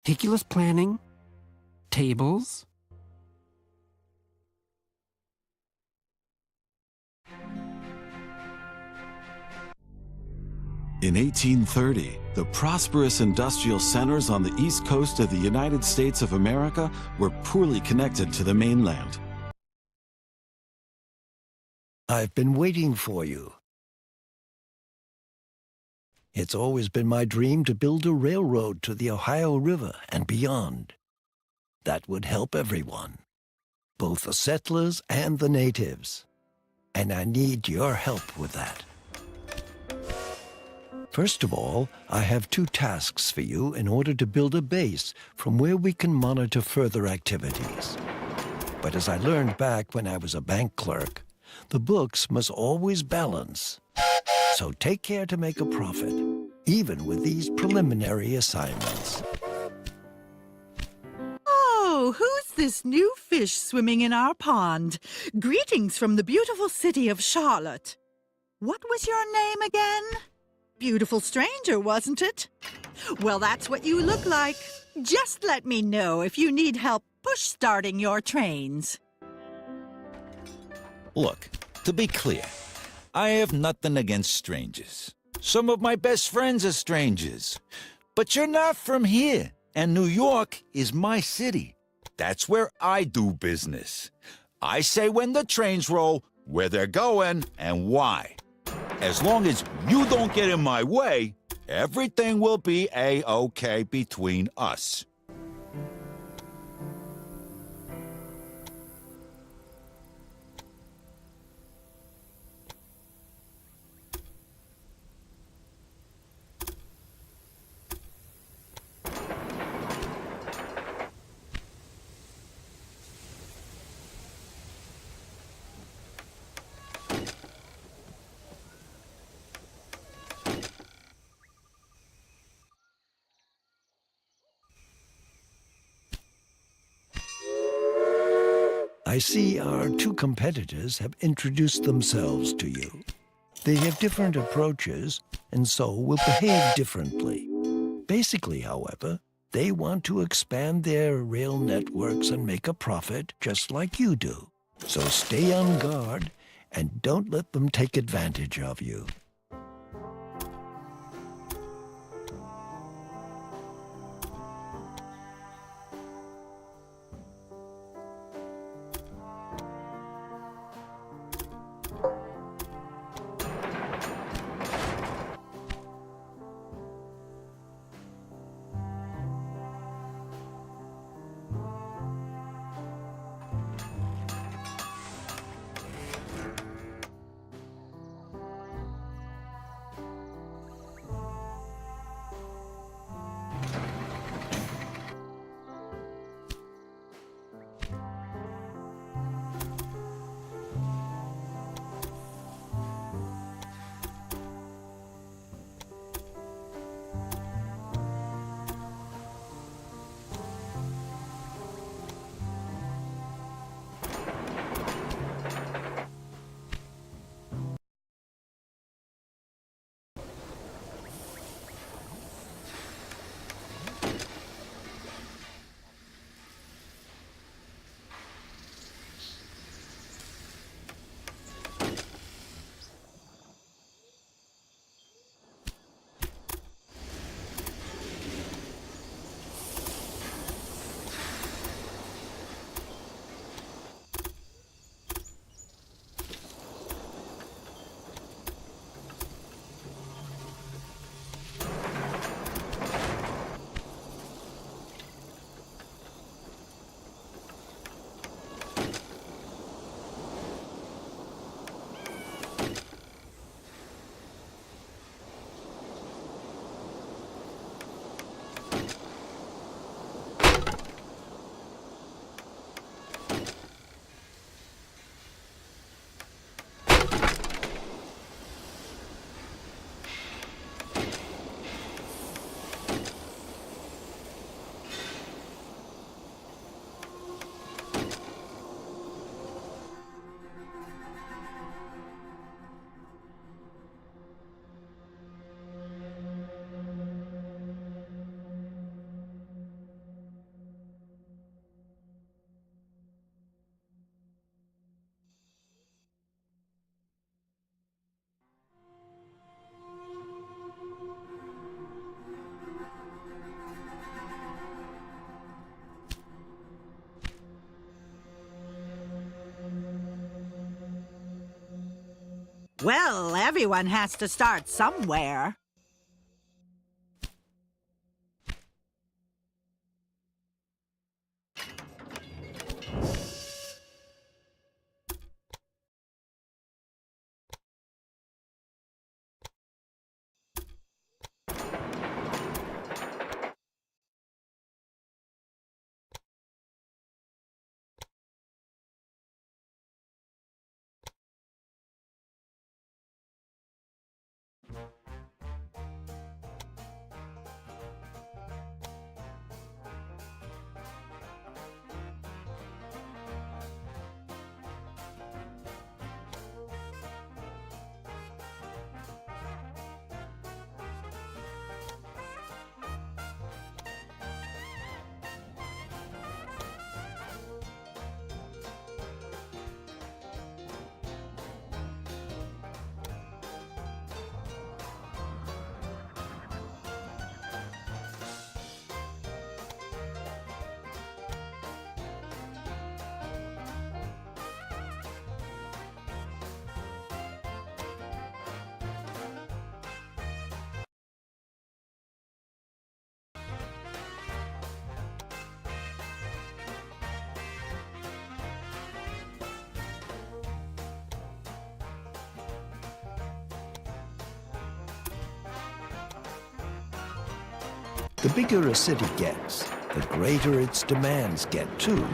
meticulous planning, tables. In 1830, the prosperous industrial centers on the east coast of the United States of America were poorly connected to the mainland. I've been waiting for you. It's always been my dream to build a railroad to the Ohio River and beyond. That would help everyone, both the settlers and the natives. And I need your help with that. First of all, I have 2 tasks for you in order to build a base from where we can monitor further activities. But as I learned back when I was a bank clerk, the books must always balance. So take care to make a profit, even with these preliminary assignments. Oh, who's this new fish swimming in our pond? Greetings from the beautiful city of Charlotte. What was your name again? Beautiful stranger, wasn't it? Well, that's what you look like. Just let me know if you need help push-starting your trains. Look, to be clear, I have nothing against strangers. Some of my best friends are strangers. But you're not from here, and New York is my city. That's where I do business. I say when the trains roll, where they're going, and why. As long as you don't get in my way, everything will be A-okay between us. I see our 2 competitors have introduced themselves to you. They have different approaches, and so will behave differently. Basically, however, they want to expand their rail networks and make a profit just like you do. So stay on guard and don't let them take advantage of you. Well, everyone has to start somewhere. The bigger a city gets, the greater its demands get too.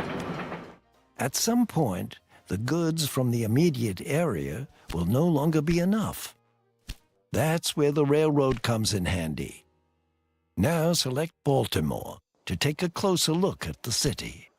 At some point, the goods from the immediate area will no longer be enough. That's where the railroad comes in handy. Now select Baltimore to take a closer look at the city.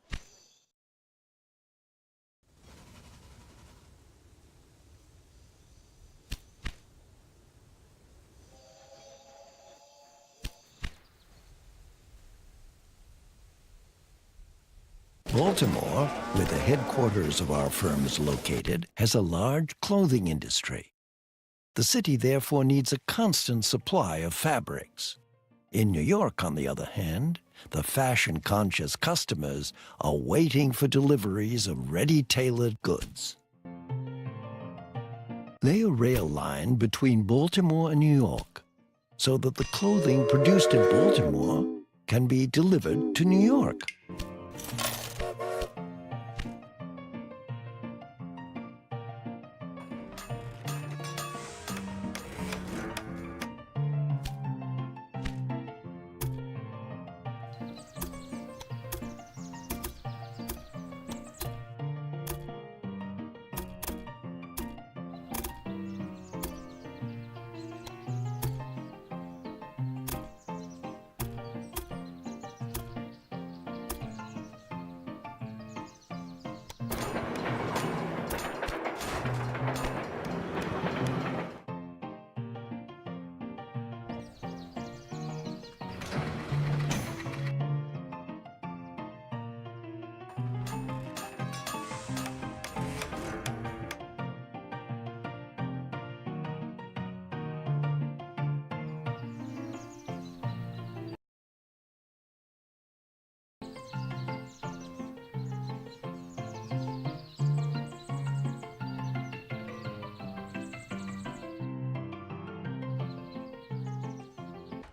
Baltimore, where the headquarters of our firm is located, has a large clothing industry. The city therefore needs a constant supply of fabrics. In New York, on the other hand, the fashion-conscious customers are waiting for deliveries of ready-tailored goods. Lay a rail line between Baltimore and New York so that the clothing produced in Baltimore can be delivered to New York.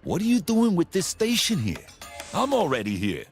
What are you doing with this station here? I'm already here.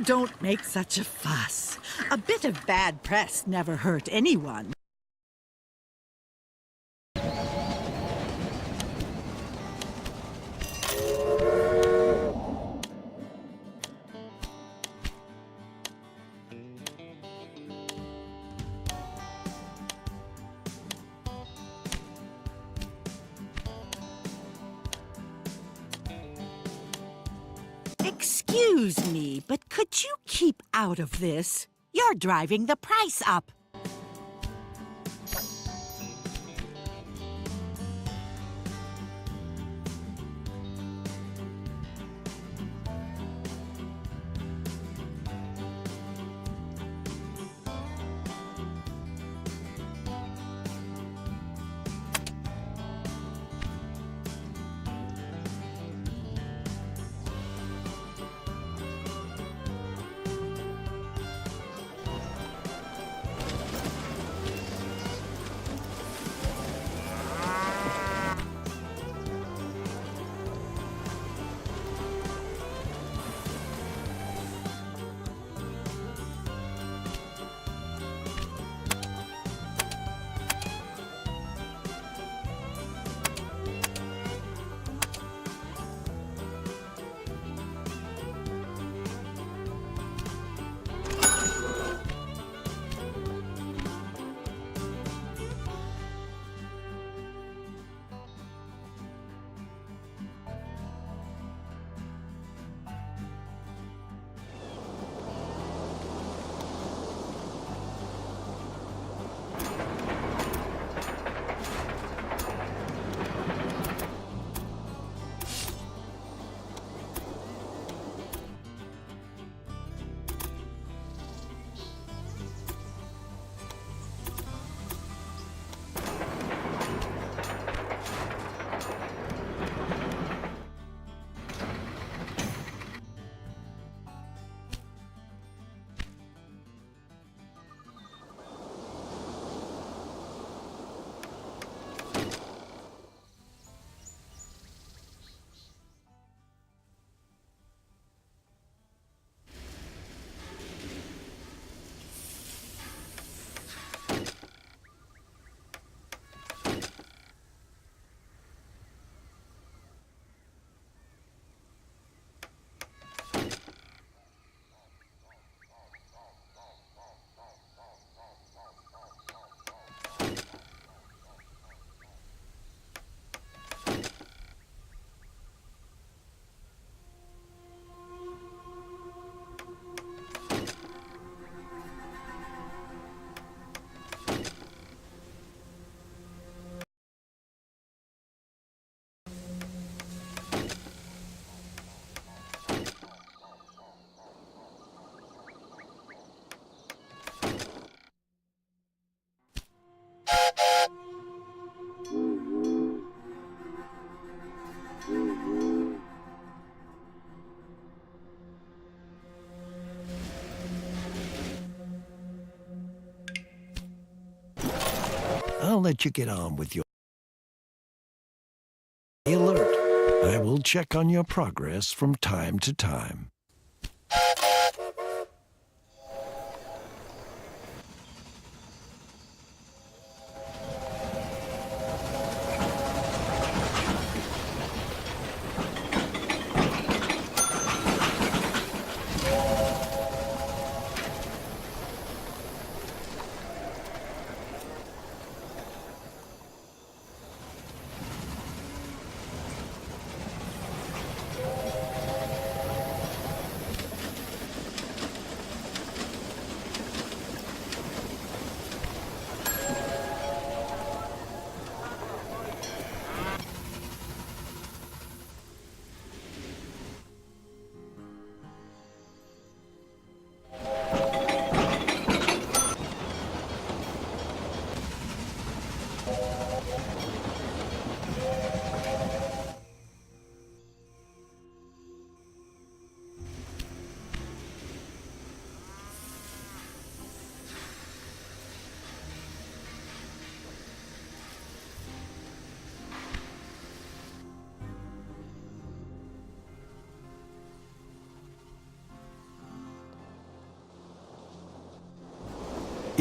don't make such a fuss. A bit of bad press never hurt anyone. Excuse me, but could you keep out of this? You're driving the price up. I'll let you get on with your alert. I will check on your progress from time to time.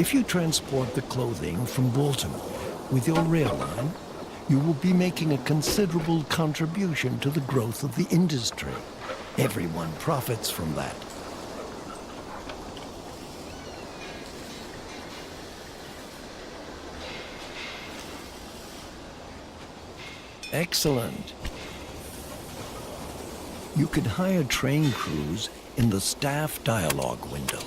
If you transport the clothing from Baltimore with your rail line, you will be making a considerable contribution to the growth of the industry. Everyone profits from that. Excellent. You can hire train crews in the staff dialogue window.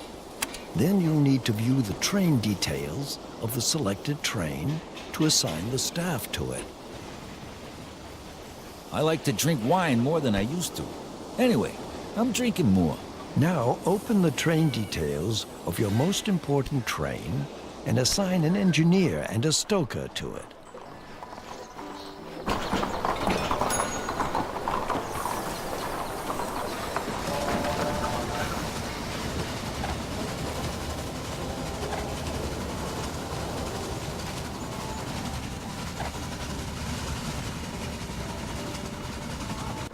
Then you'll need to view the train details of the selected train to assign the staff to it. I like to drink wine more than I used to. Anyway, I'm drinking more. Now open the train details of your most important train and assign an engineer and a stoker to it.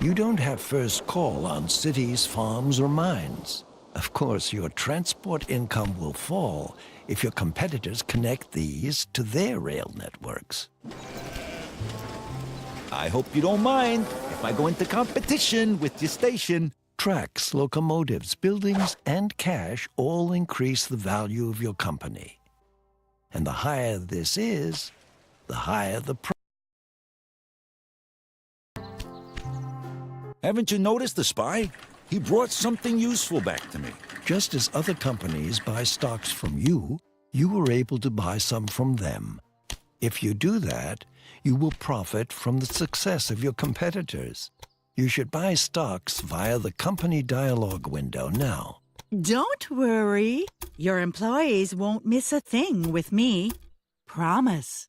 You don't have first call on cities, farms, or mines. Of course, your transport income will fall if your competitors connect these to their rail networks. I hope you don't mind if I go into competition with your station. Tracks, locomotives, buildings, and cash all increase the value of your company. And the higher this is, the higher the price. Haven't you noticed the spy? He brought something useful back to me. Just as other companies buy stocks from you, you were able to buy some from them. If you do that, you will profit from the success of your competitors. You should buy stocks via the company dialogue window now. Don't worry. Your employees won't miss a thing with me. Promise.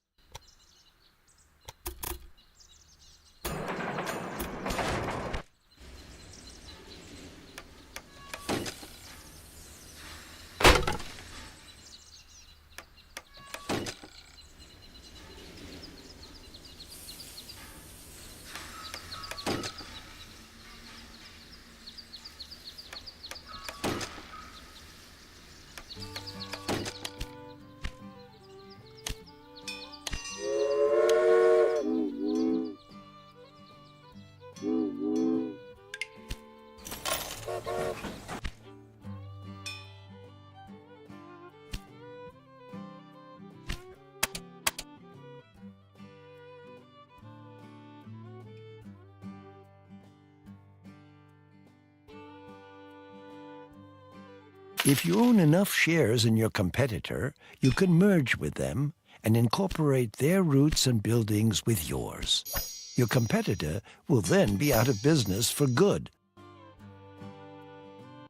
If you own enough shares in your competitor, you can merge with them and incorporate their routes and buildings with yours. Your competitor will then be out of business for good.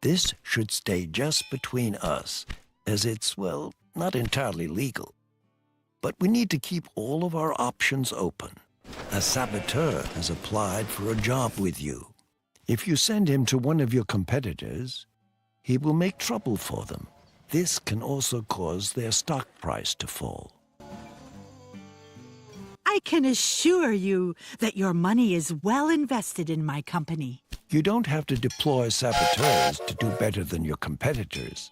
This should stay just between us, as it's, well, not entirely legal. But we need to keep all of our options open. A saboteur has applied for a job with you. If you send him to one of your competitors, he will make trouble for them. This can also cause their stock price to fall. I can assure you that your money is well invested in my company. You don't have to deploy saboteurs to do better than your competitors.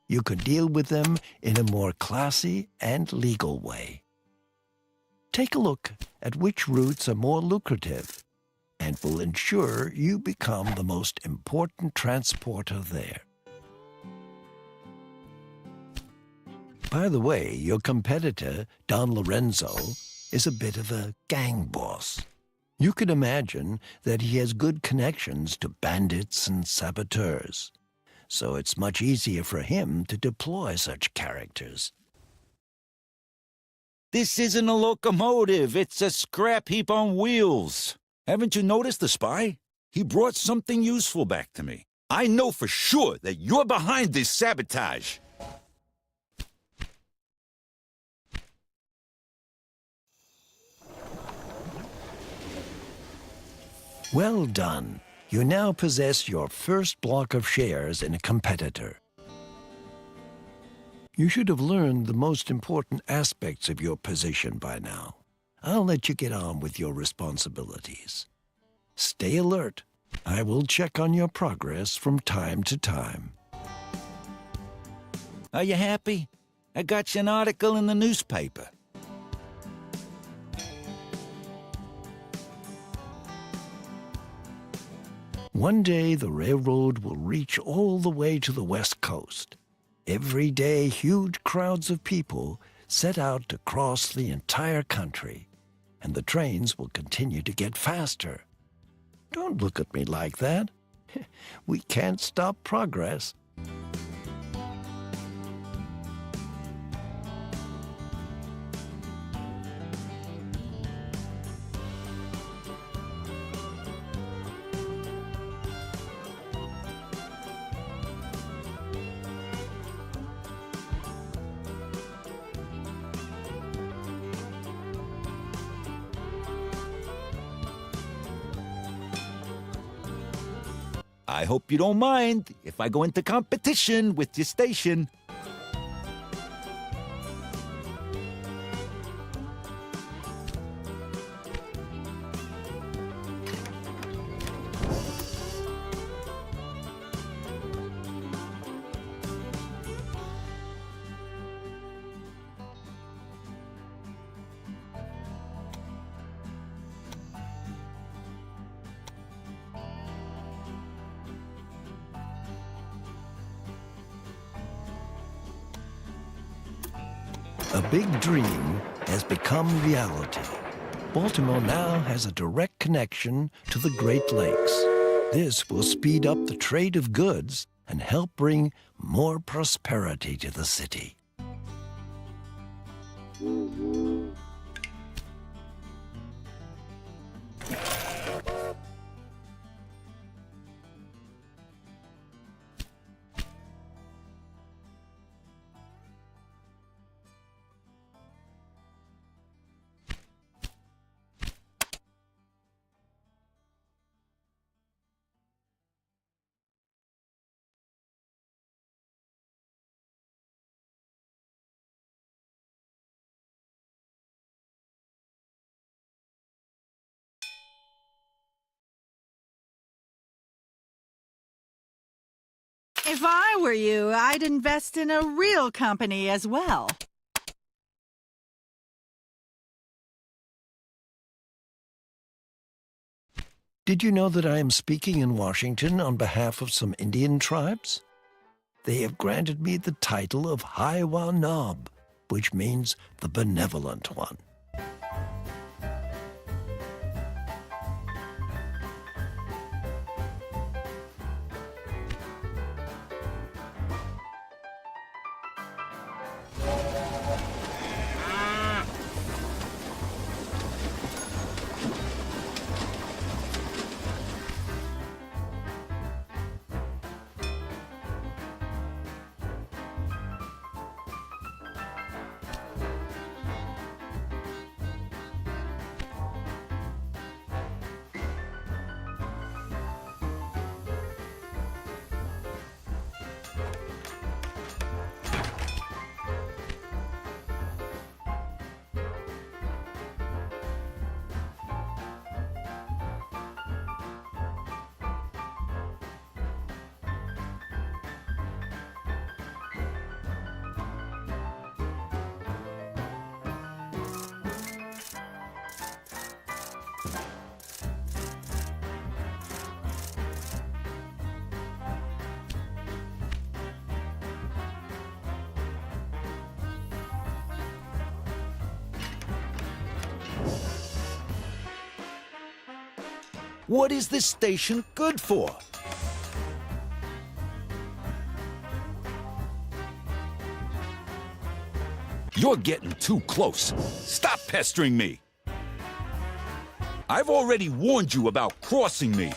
You could deal with them in a more classy and legal way. Take a look at which routes are more lucrative and will ensure you become the most important transporter there. By the way, your competitor, Don Lorenzo, is a bit of a gang boss. You can imagine that he has good connections to bandits and saboteurs, so it's much easier for him to deploy such characters. This isn't a locomotive, it's a scrap heap on wheels. Haven't you noticed the spy? He brought something useful back to me. I know for sure that you're behind this sabotage. Well done. You now possess your first block of shares in a competitor. You should have learned the most important aspects of your position by now. I'll let you get on with your responsibilities. Stay alert. I will check on your progress from time to time. Are you happy? I got you an article in the newspaper. One day the railroad will reach all the way to the West Coast. Every day, huge crowds of people set out to cross the entire country, and the trains will continue to get faster. Don't look at me like that. We can't stop progress. I hope you don't mind if I go into competition with your station. A big dream has become reality. Baltimore now has a direct connection to the Great Lakes. This will speed up the trade of goods and help bring more prosperity to the city. If I were you, I'd invest in a real company as well. Did you know that I am speaking in Washington on behalf of some Indian tribes? They have granted me the title of Hiwa Nob, which means the benevolent one. What is this station good for? You're getting too close. Stop pestering me. I've already warned you about crossing me.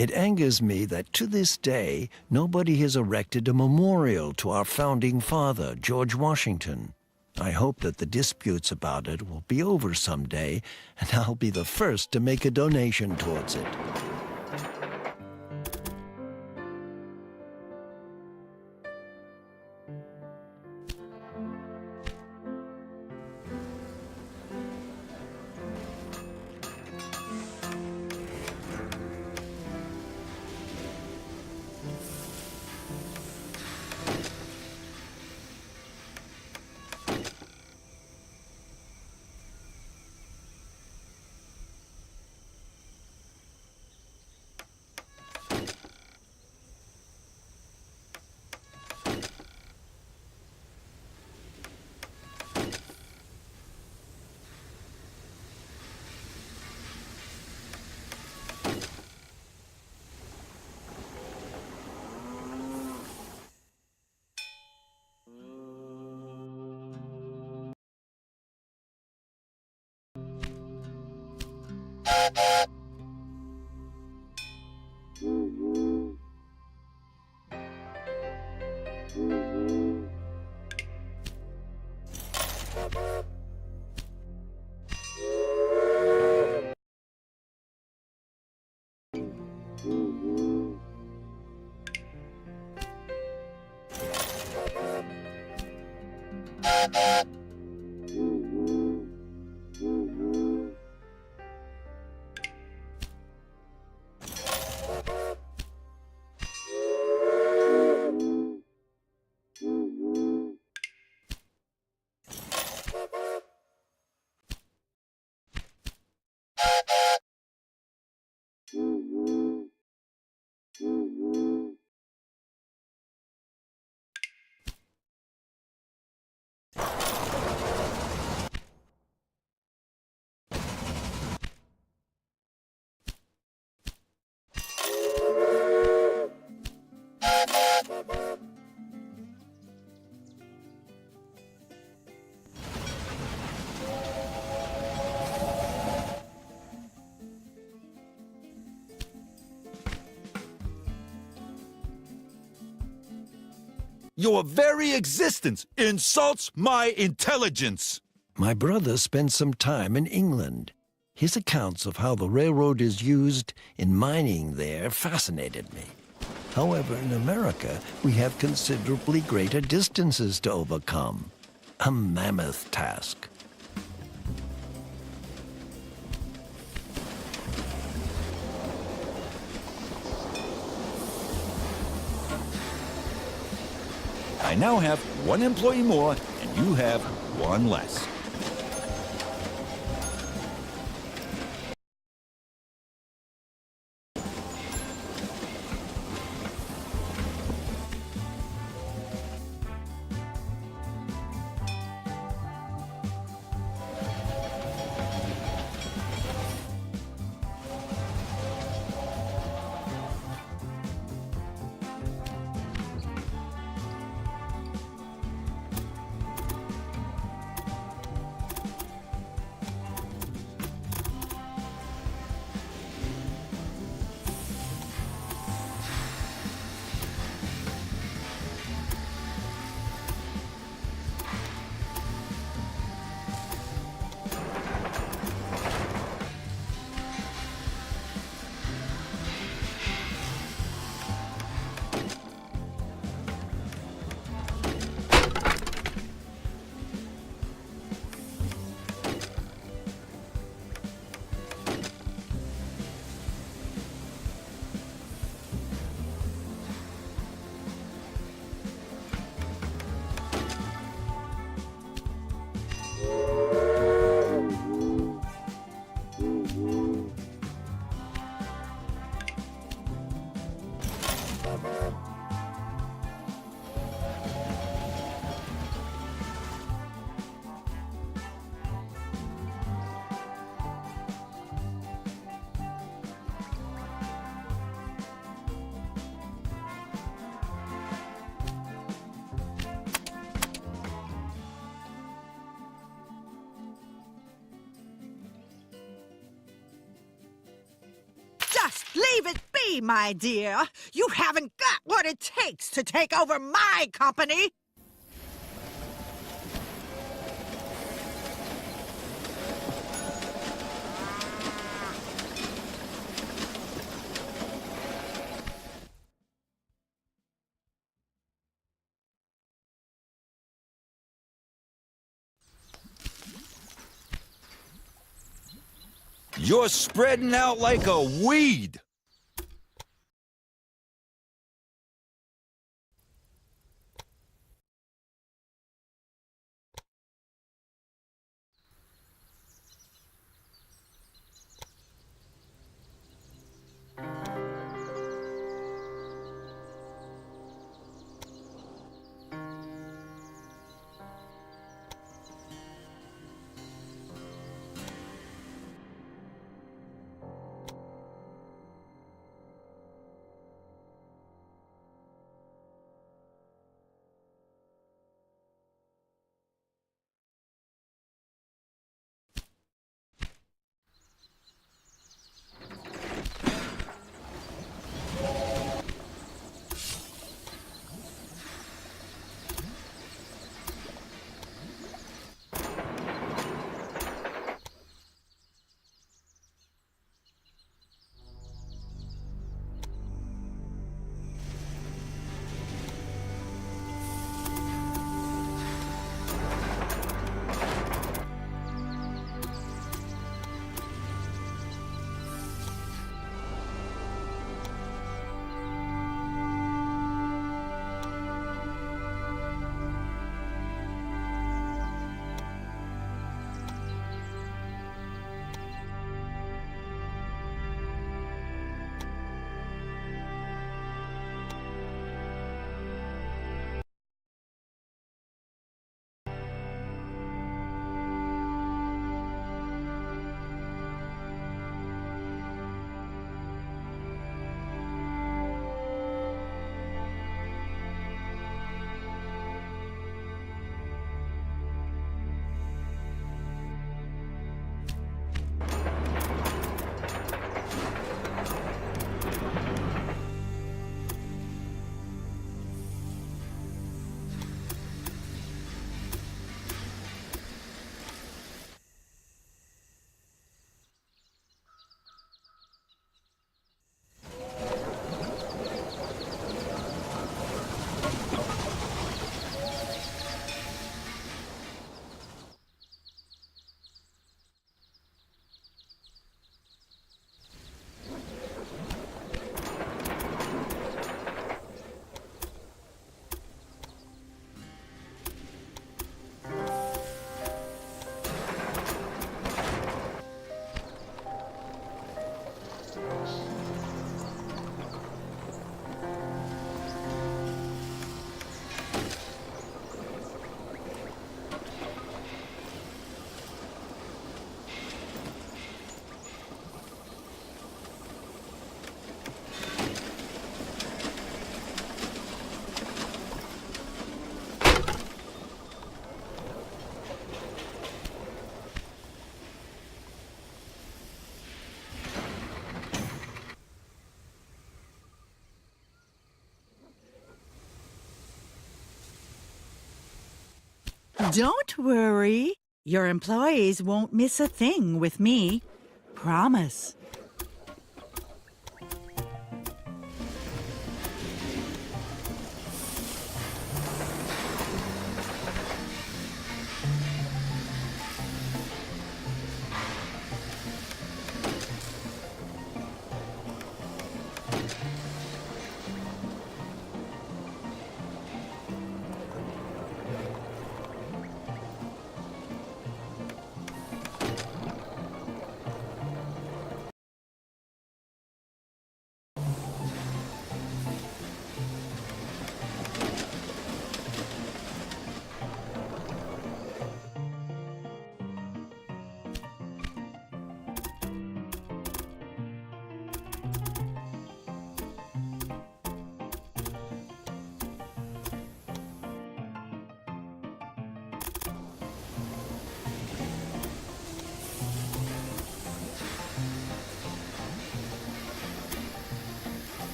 It angers me that to this day, nobody has erected a memorial to our founding father, George Washington. I hope that the disputes about it will be over someday, and I'll be the first to make a donation towards it. Your very existence insults my intelligence. My brother spent some time in England. His accounts of how the railroad is used in mining there fascinated me. However, in America, we have considerably greater distances to overcome. A mammoth task. I now have one employee more, and you have one less. Just leave it be! me, my dear. You haven't got what it takes to take over my company. You're spreading out like a weed. Don't worry. Your employees won't miss a thing with me. Promise.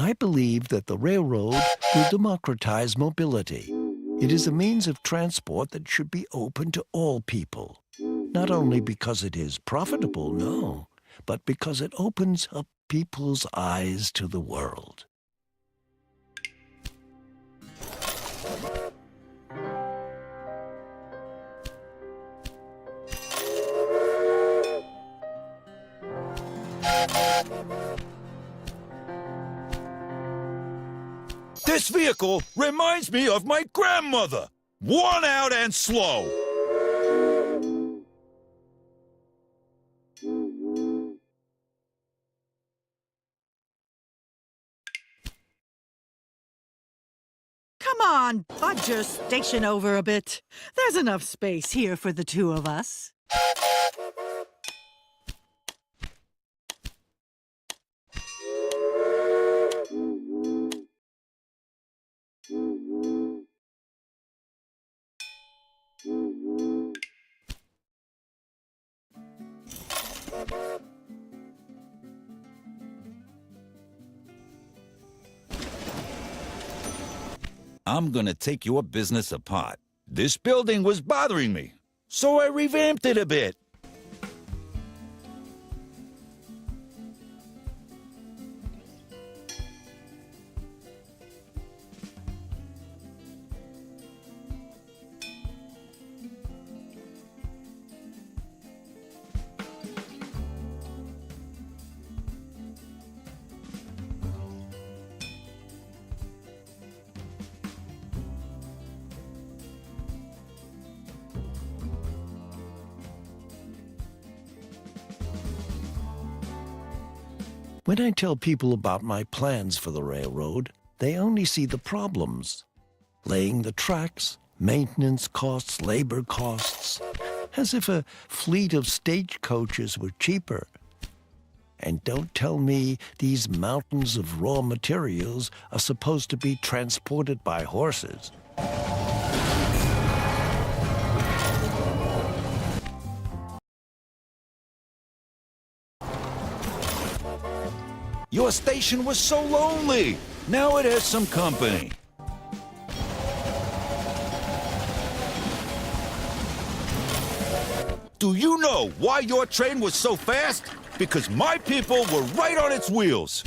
I believe that the railroad will democratize mobility. It is a means of transport that should be open to all people. Not only because it is profitable, no, but because it opens up people's eyes to the world. This vehicle reminds me of my grandmother. Worn out and slow. Come on, budge your station over a bit. There's enough space here for the two of us. I'm gonna take your business apart. This building was bothering me, so I revamped it a bit. When I tell people about my plans for the railroad, they only see the problems. Laying the tracks, maintenance costs, labor costs, as if a fleet of stagecoaches were cheaper. And don't tell me these mountains of raw materials are supposed to be transported by horses. Your station was so lonely. Now it has some company. Do you know why your train was so fast? Because my people were right on its wheels.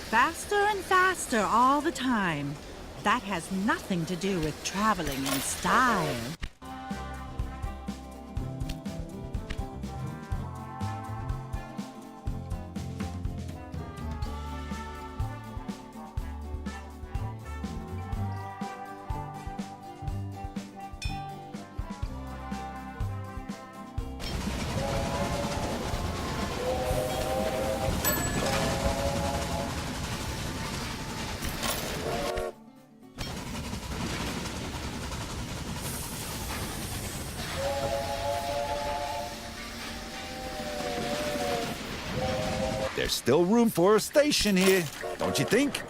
Faster and faster all the time. That has nothing to do with traveling in style. There's still room for a station here, don't you think?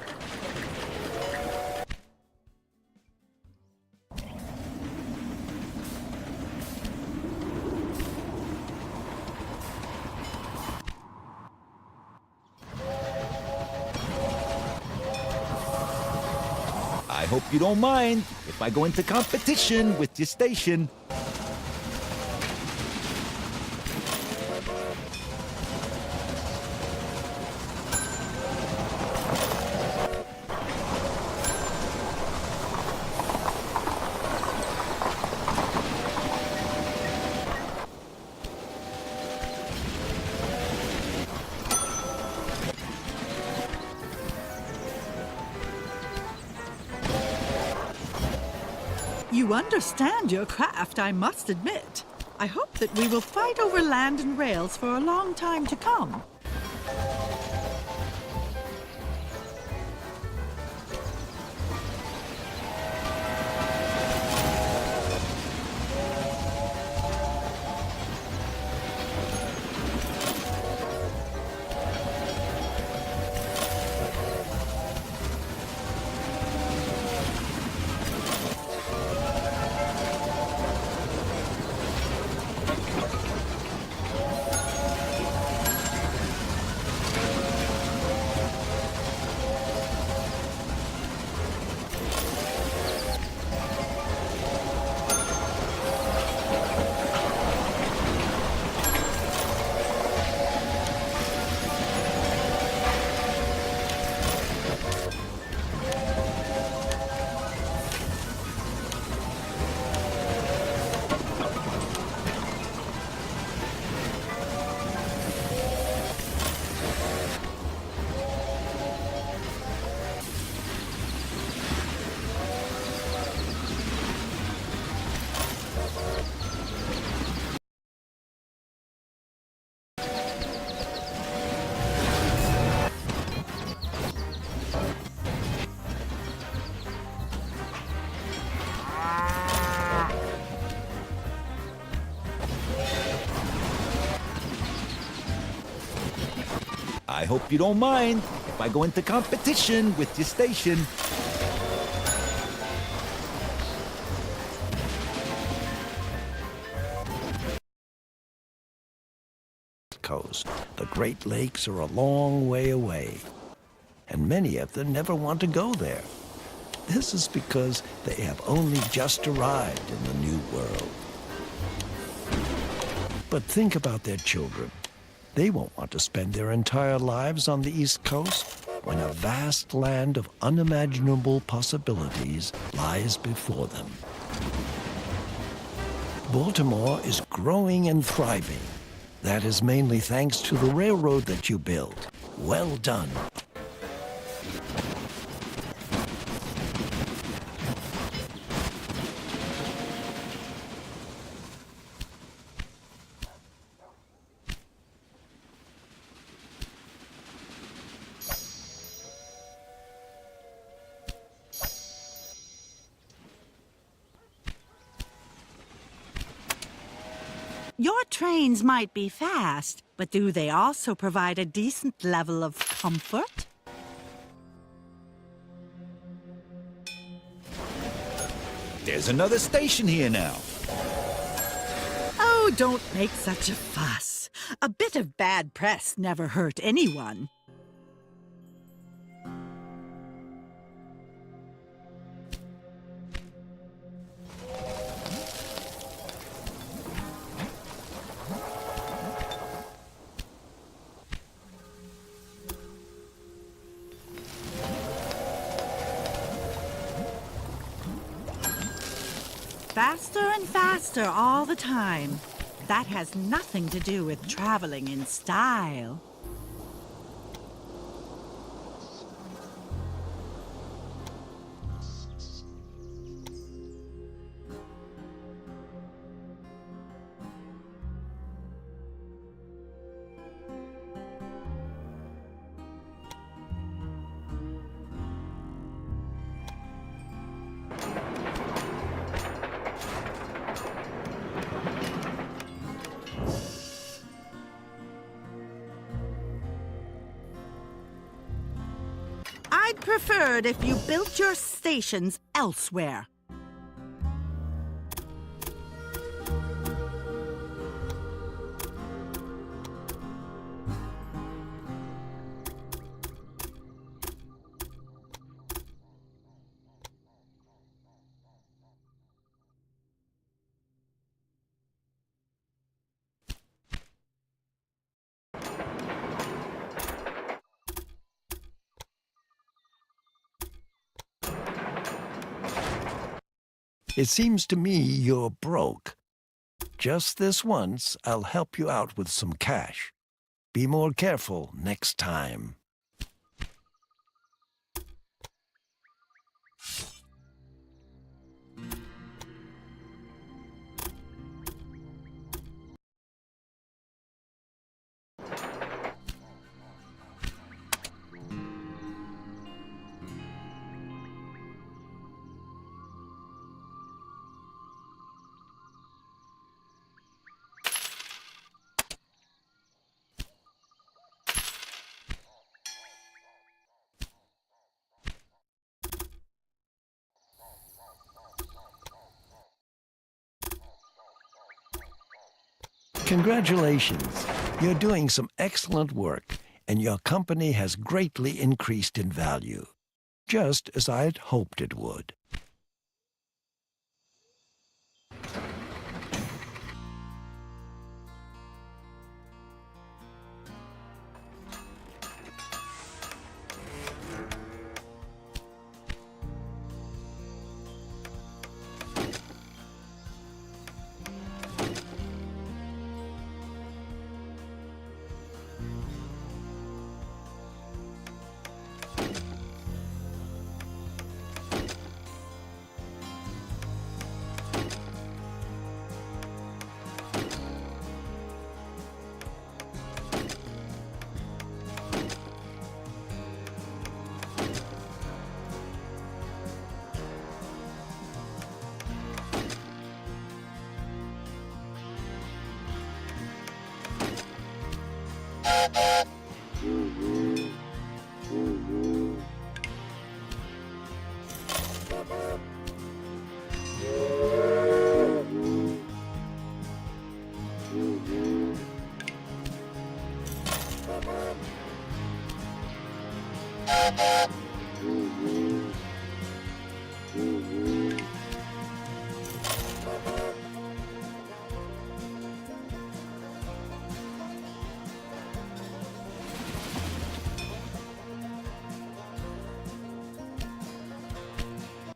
I hope you don't mind if I go into competition with your station. You understand your craft, I must admit. I hope that we will fight over land and rails for a long time to come. I hope you don't mind if I go into competition with your station. Coast. The Great Lakes are a long way away, and many of them never want to go there. This is because they have only just arrived in the New World. But think about their children. They won't want to spend their entire lives on the East Coast when a vast land of unimaginable possibilities lies before them. Baltimore is growing and thriving. That is mainly thanks to the railroad that you built. Well done. Your trains might be fast, but do they also provide a decent level of comfort? There's another station here now. Oh, don't make such a fuss. A bit of bad press never hurt anyone. Faster and faster all the time. That has nothing to do with traveling in style. I'd prefer it if you built your stations elsewhere. It seems to me you're broke. Just this once, I'll help you out with some cash. Be more careful next time. Congratulations. You're doing some excellent work, and your company has greatly increased in value, just as I had hoped it would.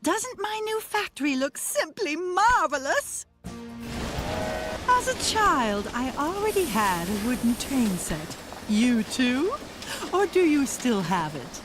Doesn't my new factory look simply marvelous? As a child, I already had a wooden train set. You too? Or do you still have it?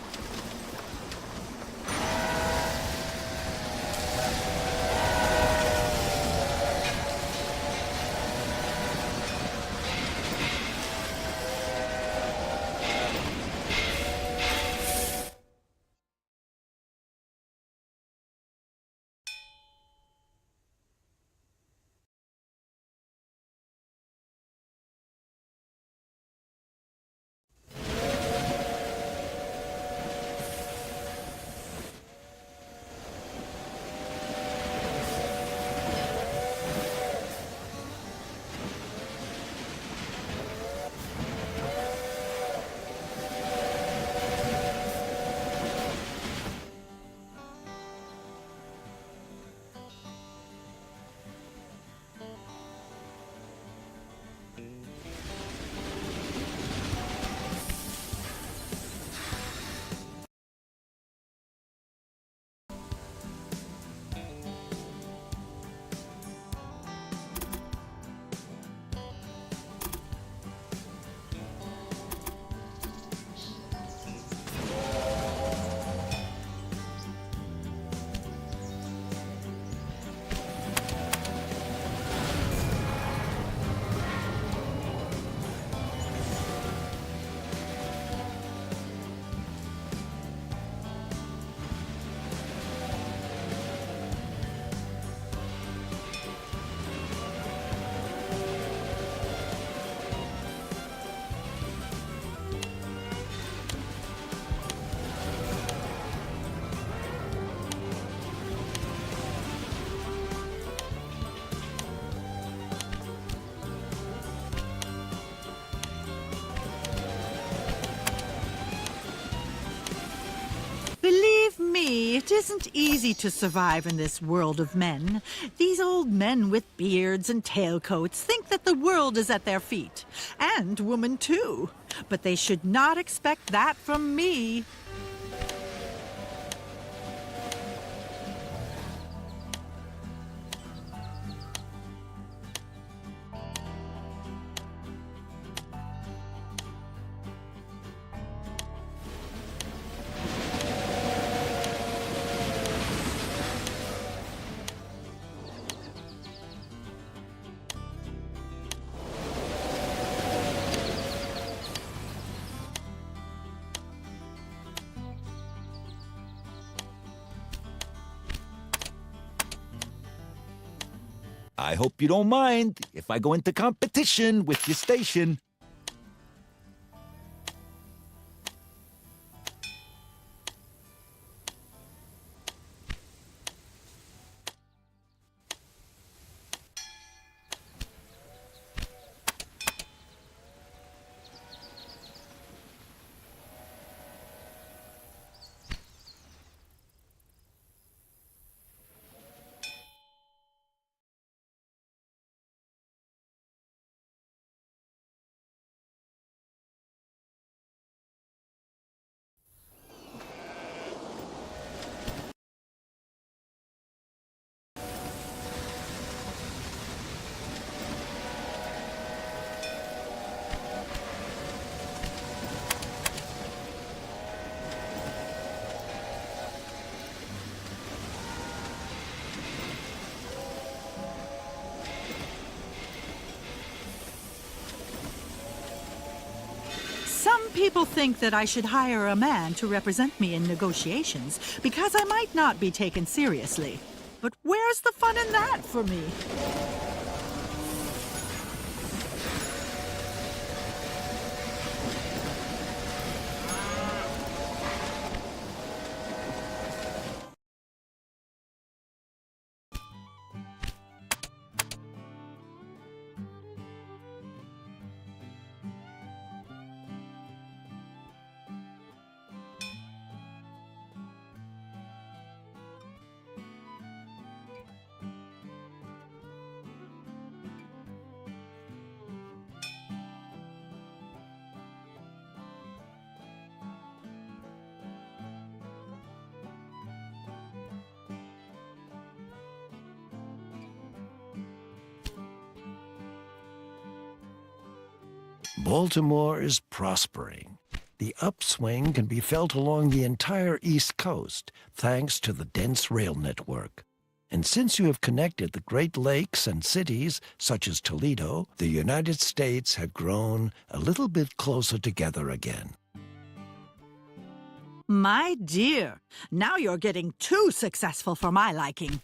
Believe me, it isn't easy to survive in this world of men. These old men with beards and tailcoats think that the world is at their feet. And women too. But they should not expect that from me. I hope you don't mind if I go into competition with your station. Some people think that I should hire a man to represent me in negotiations because I might not be taken seriously. But where's the fun in that for me? Baltimore is prospering. The upswing can be felt along the entire East Coast, thanks to the dense rail network. And since you have connected the Great Lakes and cities such as Toledo, the United States have grown a little bit closer together again. My dear, now you're getting too successful for my liking.